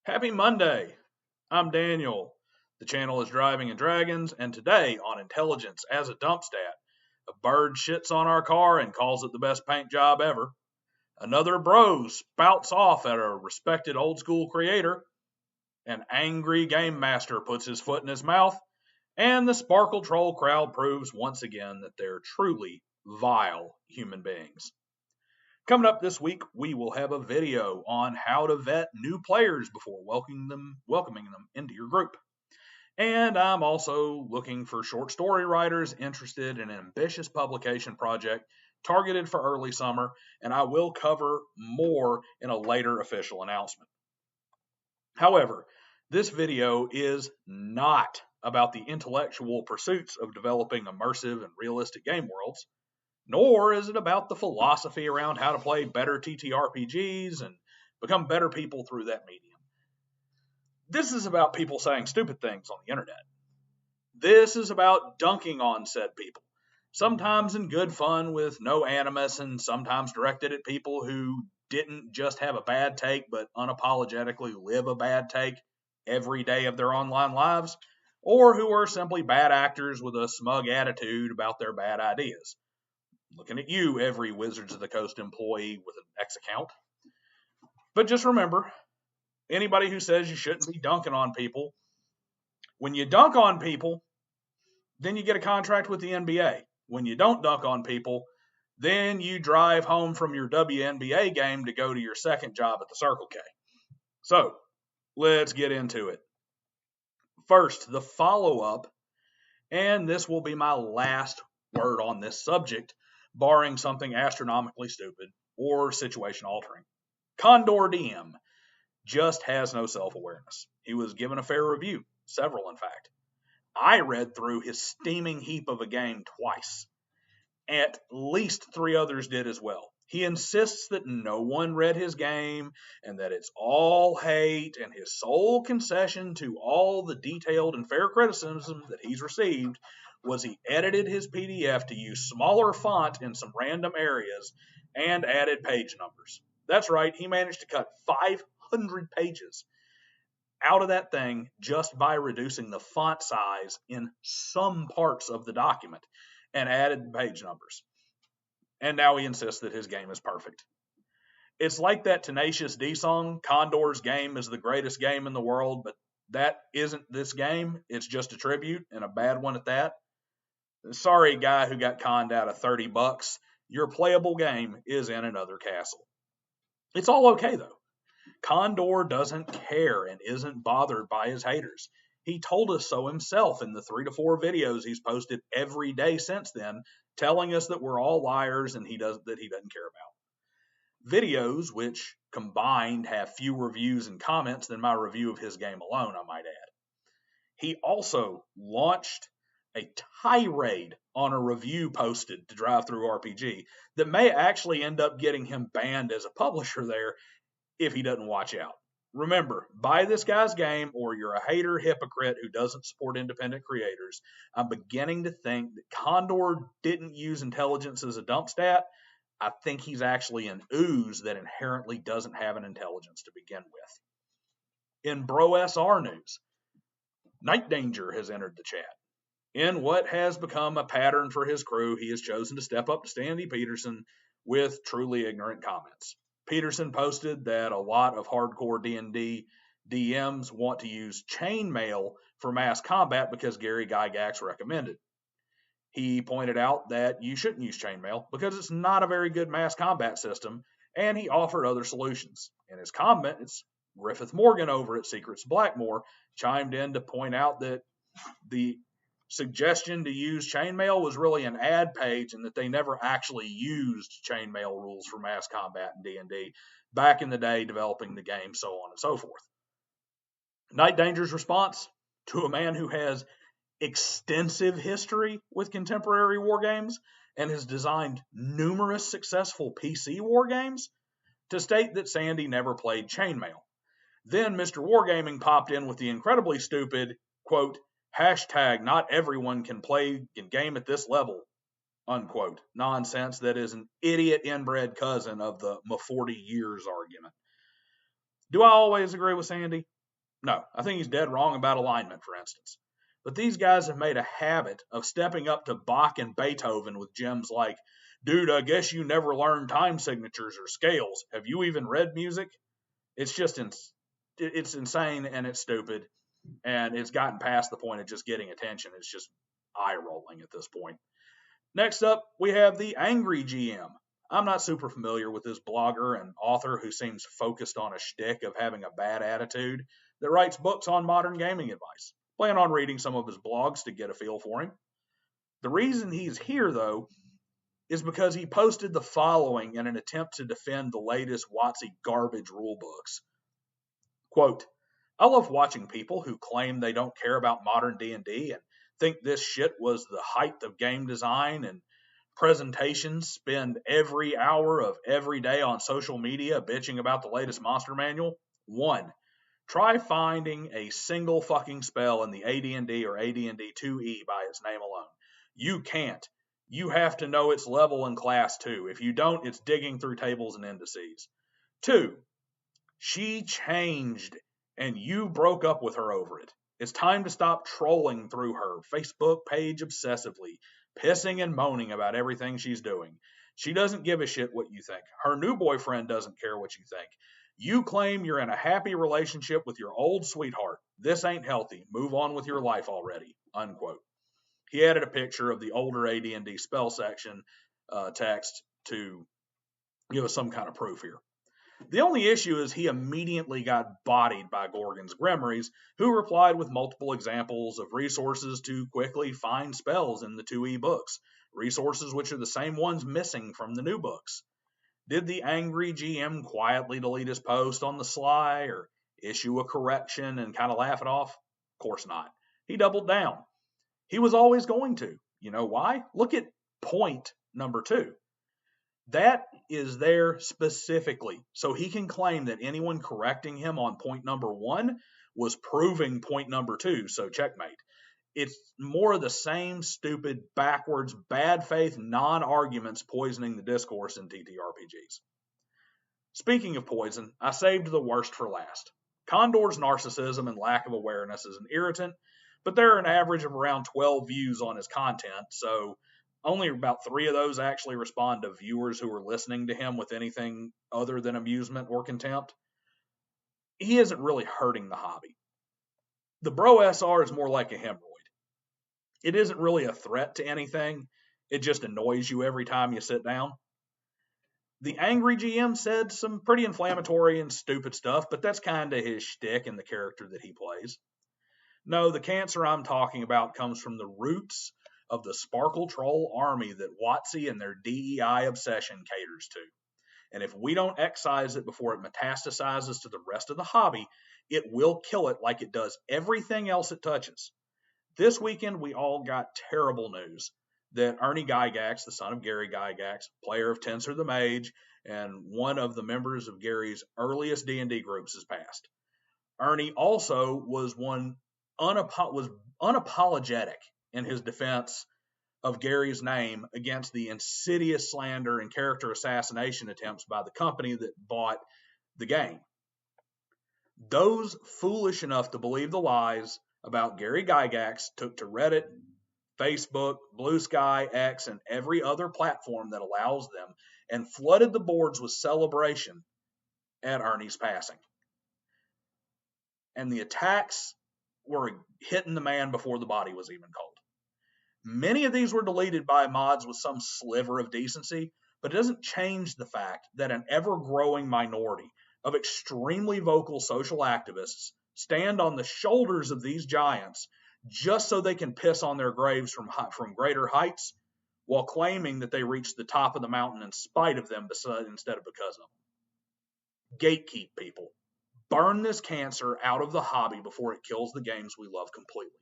Happy Monday! I'm Daniel. The channel is Driving and Dragons, and today on Intelligence as a Dump Stat, a bird shits on our car and calls it the best paint job ever. Another bro spouts off at a respected old school creator. An angry game master puts his foot in his mouth, and the Sparkle Troll crowd proves once again that they're truly vile human beings. Coming up this week, we will have a video on how to vet new players before welcoming them into your group. And I'm also looking for short story writers interested in an ambitious publication project targeted for early summer, and I will cover more in a later official announcement. However, this video is not about the intellectual pursuits of developing immersive and realistic game worlds, nor is it about the philosophy around how to play better TTRPGs and become better people through that medium. This is about people saying stupid things on the internet. This is about dunking on said people, sometimes in good fun with no animus and sometimes directed at people who didn't just have a bad take but unapologetically live a bad take every day of their online lives, or who are simply bad actors with a smug attitude about their bad ideas. Looking at you, every Wizards of the Coast employee with an X account. But just remember, anybody who says you shouldn't be dunking on people, when you dunk on people, then you get a contract with the NBA. When you don't dunk on people, then you drive home from your WNBA game to go to your second job at the Circle K. So, let's get into it. First, the follow-up, and this will be my last word on this subject, barring something astronomically stupid or situation altering. Condor DM just has no self-awareness. He was given a fair review, several in fact. I read through his steaming heap of a game twice. At least 3 others did as well. He insists that no one read his game and that it's all hate, and his sole concession to all the detailed and fair criticism that he's received was he edited his PDF to use smaller font in some random areas and added page numbers. That's right, he managed to cut 500 pages out of that thing just by reducing the font size in some parts of the document and added page numbers. And now he insists that his game is perfect. It's like that Tenacious D song, Condor's game is the greatest game in the world, but that isn't this game. It's just a tribute, and a bad one at that. Sorry, guy who got conned out of $30. Your playable game is in another castle. It's all okay, though. Condor doesn't care and isn't bothered by his haters. He told us so himself in the 3 to 4 videos he's posted every day since then, telling us that we're all liars and he doesn't care about. Videos which combined have fewer views and comments than my review of his game alone, I might add. He also launched a tirade on a review posted to Drive Through RPG that may actually end up getting him banned as a publisher there if he doesn't watch out. Remember, buy this guy's game or you're a hater hypocrite who doesn't support independent creators. I'm beginning to think that Condor didn't use intelligence as a dump stat. I think he's actually an ooze that inherently doesn't have an intelligence to begin with. In BroSR news, Night Danger has entered the chat. In what has become a pattern for his crew, he has chosen to step up to Standy Peterson with truly ignorant comments. Peterson posted that a lot of hardcore D&D DMs want to use chainmail for mass combat because Ernie Gygax recommended. He pointed out that you shouldn't use chainmail because it's not a very good mass combat system, and he offered other solutions. In his comments, Griffith Morgan over at Secrets Blackmore chimed in to point out that the suggestion to use chainmail was really an ad page and that they never actually used chainmail rules for mass combat in D&D back in the day developing the game, so on and so forth. Night Danger's response to a man who has extensive history with contemporary wargames and has designed numerous successful PC wargames to state that Sandy never played chainmail. Then Mr. Wargaming popped in with the incredibly stupid, quote, hashtag not everyone can play and game at this level, unquote, nonsense that is an idiot inbred cousin of the 40 years argument. Do I always agree with Sandy? No, I think he's dead wrong about alignment, for instance. But these guys have made a habit of stepping up to Bach and Beethoven with gems like, dude, I guess you never learned time signatures or scales. Have you even read music? It's just, it's insane and it's stupid. And it's gotten past the point of just getting attention. It's just eye rolling at this point. Next up, we have the Angry GM. I'm not super familiar with this blogger and author who seems focused on a shtick of having a bad attitude that writes books on modern gaming advice. Plan on reading some of his blogs to get a feel for him. The reason he's here, though, is because he posted the following in an attempt to defend the latest WOTC garbage rulebooks. Quote, I love watching people who claim they don't care about modern D&D and think this shit was the height of game design and presentations, spend every hour of every day on social media bitching about the latest monster manual. 1. Try finding a single fucking spell in the AD&D or AD&D 2E by its name alone. You can't. You have to know its level and class too. If you don't, it's digging through tables and indices. 2. She changed and you broke up with her over it. It's time to stop trolling through her Facebook page obsessively, pissing and moaning about everything she's doing. She doesn't give a shit what you think. Her new boyfriend doesn't care what you think. You claim you're in a happy relationship with your old sweetheart. This ain't healthy. Move on with your life already. Unquote. He added a picture of the older AD&D spell section text to give us some kind of proof here. The only issue is he immediately got bodied by Gorgon's Grimoires, who replied with multiple examples of resources to quickly find spells in the 2E books, resources which are the same ones missing from the new books. Did the angry GM quietly delete his post on the sly or issue a correction and kind of laugh it off? Of course not. He doubled down. He was always going to. You know why? Look at point number 2. That is there specifically so he can claim that anyone correcting him on point number 1 was proving point number 2, so checkmate. It's more of the same stupid, backwards, bad faith, non-arguments poisoning the discourse in TTRPGs. Speaking of poison, I saved the worst for last. Condor's narcissism and lack of awareness is an irritant, but there are an average of around 12 views on his content, so only about 3 of those actually respond to viewers who are listening to him with anything other than amusement or contempt. He isn't really hurting the hobby. The BroSR is more like a hemorrhoid. It isn't really a threat to anything. It just annoys you every time you sit down. The angry GM said some pretty inflammatory and stupid stuff, but that's kind of his shtick and the character that he plays. No, the cancer I'm talking about comes from the roots of the Sparkle Troll army that WOTC and their DEI obsession caters to. And if we don't excise it before it metastasizes to the rest of the hobby, it will kill it like it does everything else it touches. This weekend, we all got terrible news that Ernie Gygax, the son of Gary Gygax, player of Tensor the Mage, and one of the members of Gary's earliest D&D groups, has passed. Ernie also was unapologetic in his defense of Gary's name against the insidious slander and character assassination attempts by the company that bought the game. Those foolish enough to believe the lies about Gary Gygax took to Reddit, Facebook, Blue Sky, X, and every other platform that allows them and flooded the boards with celebration at Ernie's passing. And the attacks were hitting the man before the body was even cold. Many of these were deleted by mods with some sliver of decency, but it doesn't change the fact that an ever-growing minority of extremely vocal social activists stand on the shoulders of these giants just so they can piss on their graves from greater heights while claiming that they reached the top of the mountain in spite of them instead of because of them. Gatekeep, people. Burn this cancer out of the hobby before it kills the games we love completely.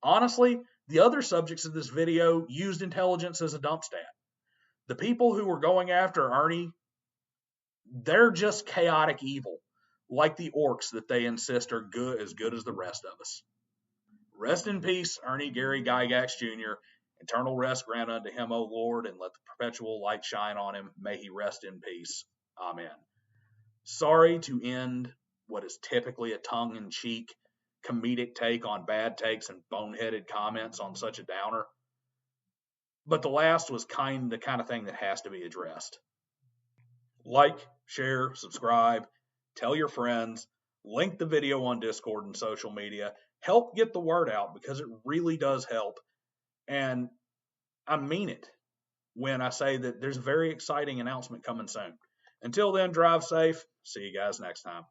Honestly, the other subjects of this video used intelligence as a dump stat. The people who were going after Ernie, they're just chaotic evil, like the orcs that they insist are good as the rest of us. Rest in peace, Ernie Gary Gygax Jr. Eternal rest grant unto him, O Lord, and let the perpetual light shine on him. May he rest in peace. Amen. Sorry to end what is typically a tongue-in-cheek comedic take on bad takes and boneheaded comments on such a downer. But the last was the kind of thing that has to be addressed. Like, share, subscribe, tell your friends, link the video on Discord and social media, help get the word out because it really does help. And I mean it when I say that there's a very exciting announcement coming soon. Until then, drive safe. See you guys next time.